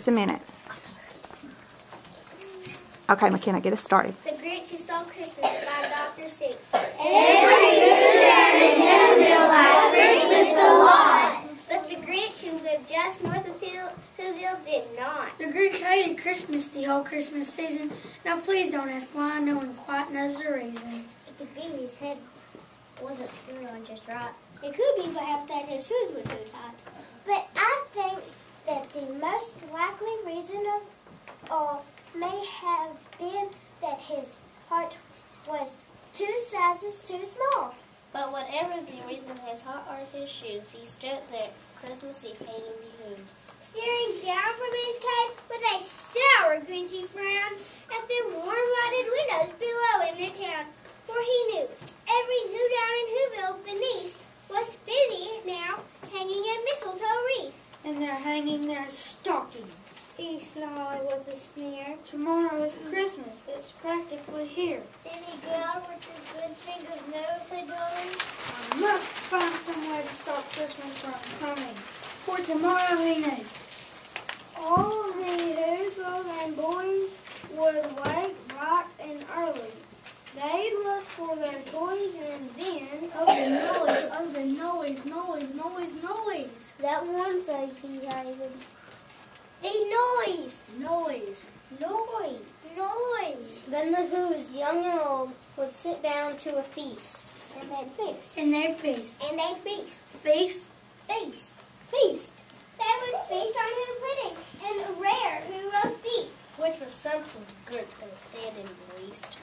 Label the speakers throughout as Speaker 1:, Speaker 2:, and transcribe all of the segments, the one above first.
Speaker 1: Just a minute. Okay, McKenna, get us started.
Speaker 2: The Grinch Who Stole Christmas by Dr. Seuss.
Speaker 3: Every Who-Down in Whoville likes Christmas a lot.
Speaker 2: But the Grinch who lived just north of Whoville did not.
Speaker 4: The Grinch hated Christmas the whole Christmas season. Now please don't ask why, no one quite knows the reason.
Speaker 2: It could be his head wasn't screwed on just right. It could be perhaps that his shoes were too tight. But I think that the most likely reason of all may have been that his heart was 2 sizes too small.
Speaker 3: But whatever the reason, his heart or his shoes, he stood there Christmas Eve hating the Who's.
Speaker 2: Staring down from his cave with a sour, grinchy frown at the warm-lighted windows below in their town. For he knew every Who down in Whoville beneath was busy now hanging a mistletoe wreath.
Speaker 4: And they're hanging their stockings. He snarled with a sneer. Tomorrow is Christmas. It's practically here.
Speaker 2: Then he growled with his good finger's nose adoring.
Speaker 4: I must find some way to stop Christmas from coming. For tomorrow he knew. All the Whoville and boys would wake bright and early. They'd look for their toys and then...
Speaker 5: Oh, the noise.
Speaker 2: That one thing he hated. The noise.
Speaker 5: Noise.
Speaker 2: Then the Who's, young and old, would sit down to a feast. And they'd feast.
Speaker 4: And they'd feast.
Speaker 2: And they'd feast.
Speaker 4: Feast?
Speaker 2: Feast. They would feast on Who pudding and rare Who roast beef.
Speaker 3: Which was something Grinch couldn't stand in the least.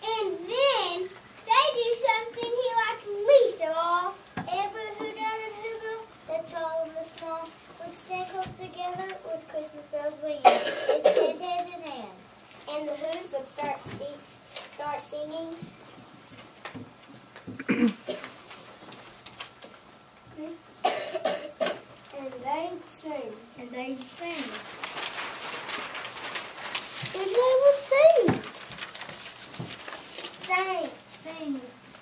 Speaker 2: And then they do something he liked least of all. Every Who down in Whoville, the tall and the small, would stand close together with Christmas bells ringing. It's hand in hand. And the Who's would start singing.
Speaker 4: And they'd sing.
Speaker 2: And they would sing.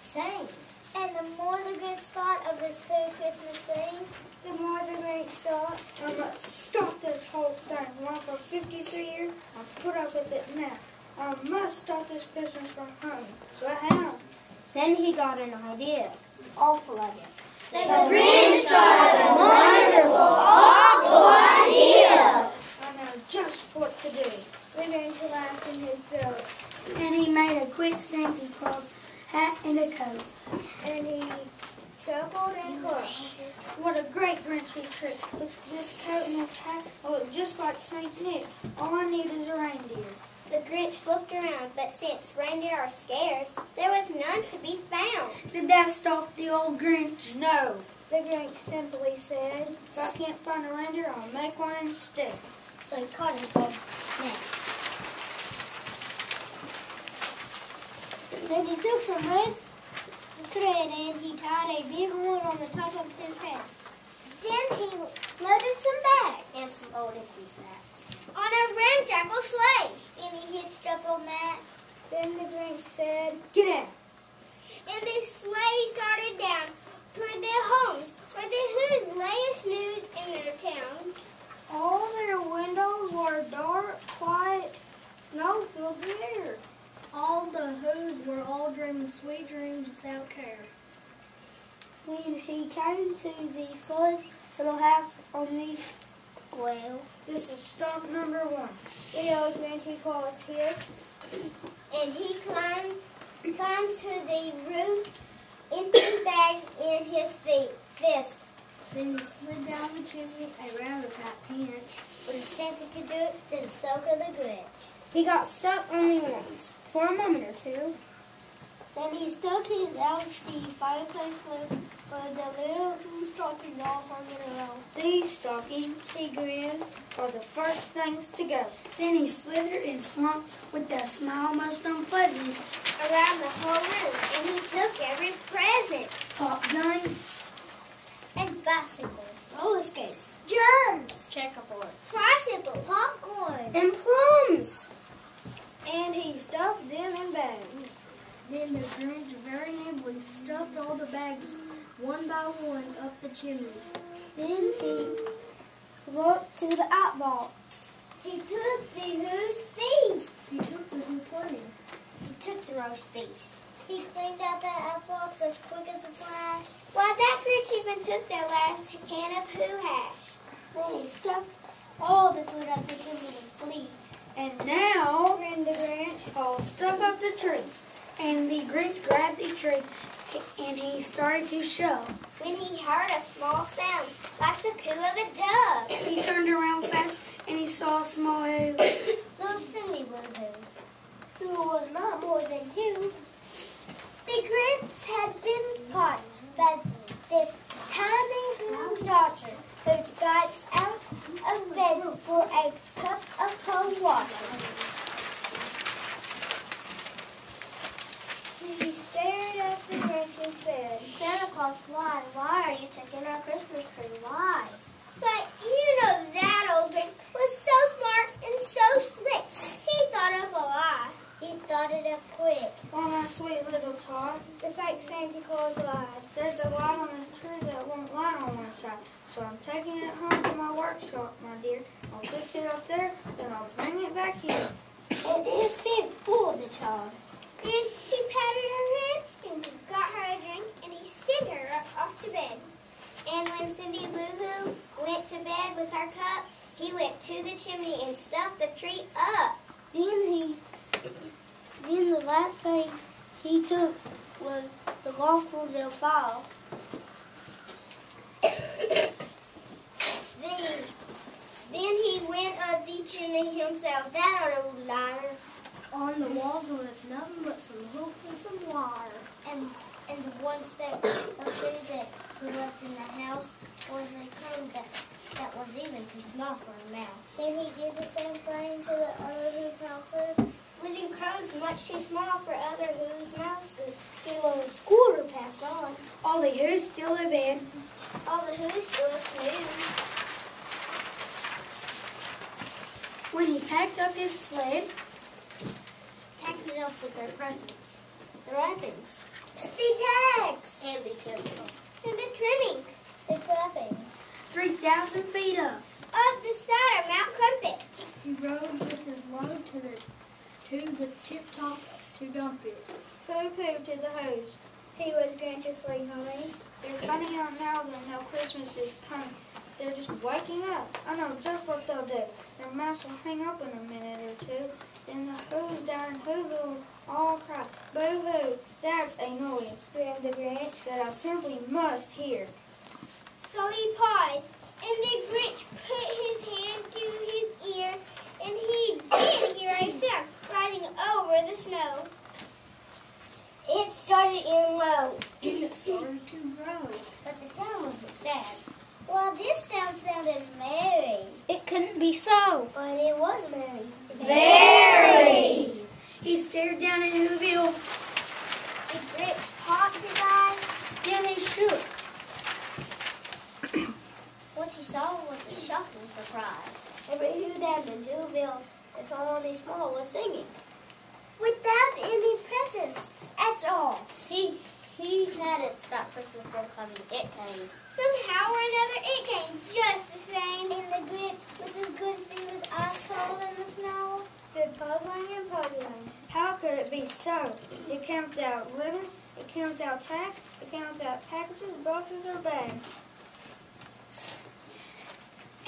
Speaker 2: Sang. And the more the Grinch thought of this Who Christmas sing, the more the Grinch thought.
Speaker 4: I must stop this whole thing. One for 53 years, I'll put up with it now. I must stop this Christmas from coming. But how?
Speaker 2: Then he got an idea. Awful idea.
Speaker 3: The Grinch got a wonderful, awful idea.
Speaker 4: I know just what to do.
Speaker 2: The Grinch laughed in his throat.
Speaker 4: And he made a quick Santa Claus hat and a coat.
Speaker 2: And he chuckled and clucked.
Speaker 4: What a great Grinchy trick. With this coat and this hat, I look just like St. Nick. All I need is a reindeer.
Speaker 2: The Grinch looked around, but since reindeer are scarce, there was none to be found.
Speaker 4: Did that stop the old Grinch? No.
Speaker 2: The Grinch simply said.
Speaker 4: If I can't find a reindeer, I'll make one instead.
Speaker 2: So he caught himself next. Then he took some red thread and he tied a big one on the top of his head. Then he loaded some bags
Speaker 3: And some old empty sacks.
Speaker 2: on a ramshackle sleigh, and he hitched up on that. Then the Grinch said,
Speaker 4: Get out.
Speaker 2: and the sleigh started down toward their homes, where the Who's lay snooze in their town.
Speaker 4: All their windows were dark, quiet, snow filled the air.
Speaker 5: All the Who's were all dreaming sweet dreams without care.
Speaker 4: When he came to the first little house on the...
Speaker 2: Well,
Speaker 4: This is stop number 1.
Speaker 2: the old Grinch called his, and he climbed to the roof, empty bags in his fist.
Speaker 5: Then he slid down the chimney a rather tight pinch.
Speaker 2: But if Santa could do it, then so could the Grinch. He got stuck only once, for a moment or two. Then he stuck his out the fireplace flue with the little Who stocking dolls on their own.
Speaker 4: These stockings,
Speaker 2: He grinned.
Speaker 4: are the first things to go. Then he slithered and slunk with that smile most unpleasant.
Speaker 2: Around the whole room, and he took every present.
Speaker 4: Pop guns,
Speaker 2: And bicycles,
Speaker 4: roller skates,
Speaker 2: germs,
Speaker 3: Checkerboards.
Speaker 2: tricycles, popcorn, and plums.
Speaker 4: and he stuffed them in bags.
Speaker 5: Then the Grinch very nimbly stuffed all the bags one by one up the chimney.
Speaker 2: Then he looked to the outbox to whose feast?
Speaker 5: He took the whole plate.
Speaker 2: He took the roast beef. He cleaned out that box as quick as a flash. Why, that Grinch even took their last can of Who hash. Then he stuffed all the food up the chimney and flee.
Speaker 4: And now,
Speaker 2: Grinned the Grinch.
Speaker 4: I'll stuff up the tree. And the Grinch grabbed the tree and he started to shove.
Speaker 2: When he heard a small sound, like the coo of a dove.
Speaker 4: He turned around fast and he saw a small who.
Speaker 2: Little Cindy Lou who was not more than two. The Grinch had been caught by this tiny Who dodger who got out of bed for a cup of cold water. He stared at the Grinch and said,
Speaker 3: Santa Claus, why? Why are you taking our Christmas tree? Why?
Speaker 2: but you know that old Grinch was so smart and so slick. He thought of a lie. He thought it up quick.
Speaker 4: Oh, my sweet little tot.
Speaker 2: The fake Santa Claus lied.
Speaker 4: There's a light on this tree that won't light on one side. So I'm taking it home to my workshop, my dear. I'll fix it up there, then I'll bring it back here.
Speaker 2: And his big fooled the child. Then he patted her head and got her a drink and he sent her off to bed. And when Cindy Lou Who went to bed with her cup, he went to the chimney and stuffed the tree up.
Speaker 3: Then the last thing he took was the lawful del file.
Speaker 2: Then he went up the chimney himself. That old liar.
Speaker 5: On the walls was nothing but some hooks and some wire.
Speaker 2: And the one speck of food that he left in the house was a crumb that was even too small for a mouse. Then he did the same thing to the other Who's houses, leaving crumbs much too small for other Who's mouses. Till a quarter passed on.
Speaker 4: All the Who's still in bed.
Speaker 2: All the Who's still snooze.
Speaker 4: When he packed up his sled,
Speaker 2: Packed it up with their presents, the wrappings, the tags,
Speaker 3: And the tinsel.
Speaker 2: and the trimmings, the cuffings.
Speaker 4: 3,000 feet up.
Speaker 2: Off the side of Mount Crumpet.
Speaker 5: He rode with his load to the tip top to dump it.
Speaker 2: Pooh-pooh to the hose. He was graciously honey.
Speaker 4: They're finding out now that no Christmas is coming. They're just waking up. I know just what they'll do. Their mouse will hang up in a minute or two. Then the Who's down in Whoville all cry, boo-hoo, that's a noise,
Speaker 2: Screamed the Grinch.
Speaker 4: that I simply must hear.
Speaker 2: So he paused, and the Grinch put his hand to his ear, and he did hear a sound riding over the snow. It started in low,
Speaker 5: It started to grow.
Speaker 2: but the sound wasn't sad. Well, this sound sounded merry. It couldn't be so, but it was merry. Very!
Speaker 4: He stared down at Whoville,
Speaker 2: The Grinch popped his eyes.
Speaker 4: then he shook.
Speaker 2: What he saw was a shocking surprise. Every Who down in Whoville, the tall and the small, was singing. Without any presents at all.
Speaker 3: He hadn't stopped Christmas from coming. It came.
Speaker 2: Somehow or another, it came just the same. And the Grinch, with his good fingers ice cold in the snow, stood puzzling and puzzling.
Speaker 4: How could it be so? It came without ribbon, it came without tack, it came without packages, boxes, or bags.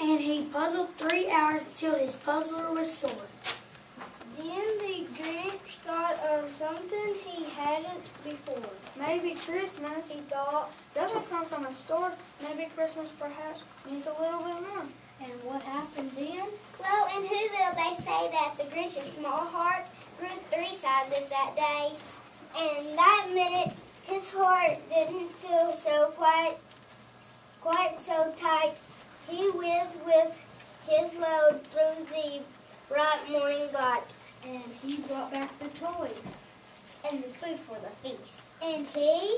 Speaker 4: And he puzzled 3 hours until his puzzler was sore.
Speaker 2: Then the Grinch thought of something he hadn't before.
Speaker 4: Maybe Christmas, he thought, doesn't come from a store. Maybe Christmas perhaps means a little bit more.
Speaker 2: And what happened then? Well, in Whoville, they say that the Grinch's small heart grew 3 sizes that day. And that minute, his heart didn't feel so quite so tight. He whizzed with his load through the bright morning light.
Speaker 5: And he brought back the toys.
Speaker 2: And the food for the feast. And he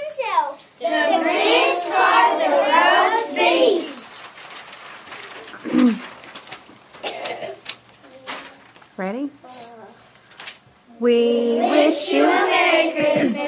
Speaker 2: himself,
Speaker 3: The Grinch got the roast
Speaker 2: feast.
Speaker 1: Ready? We wish you a Merry Christmas.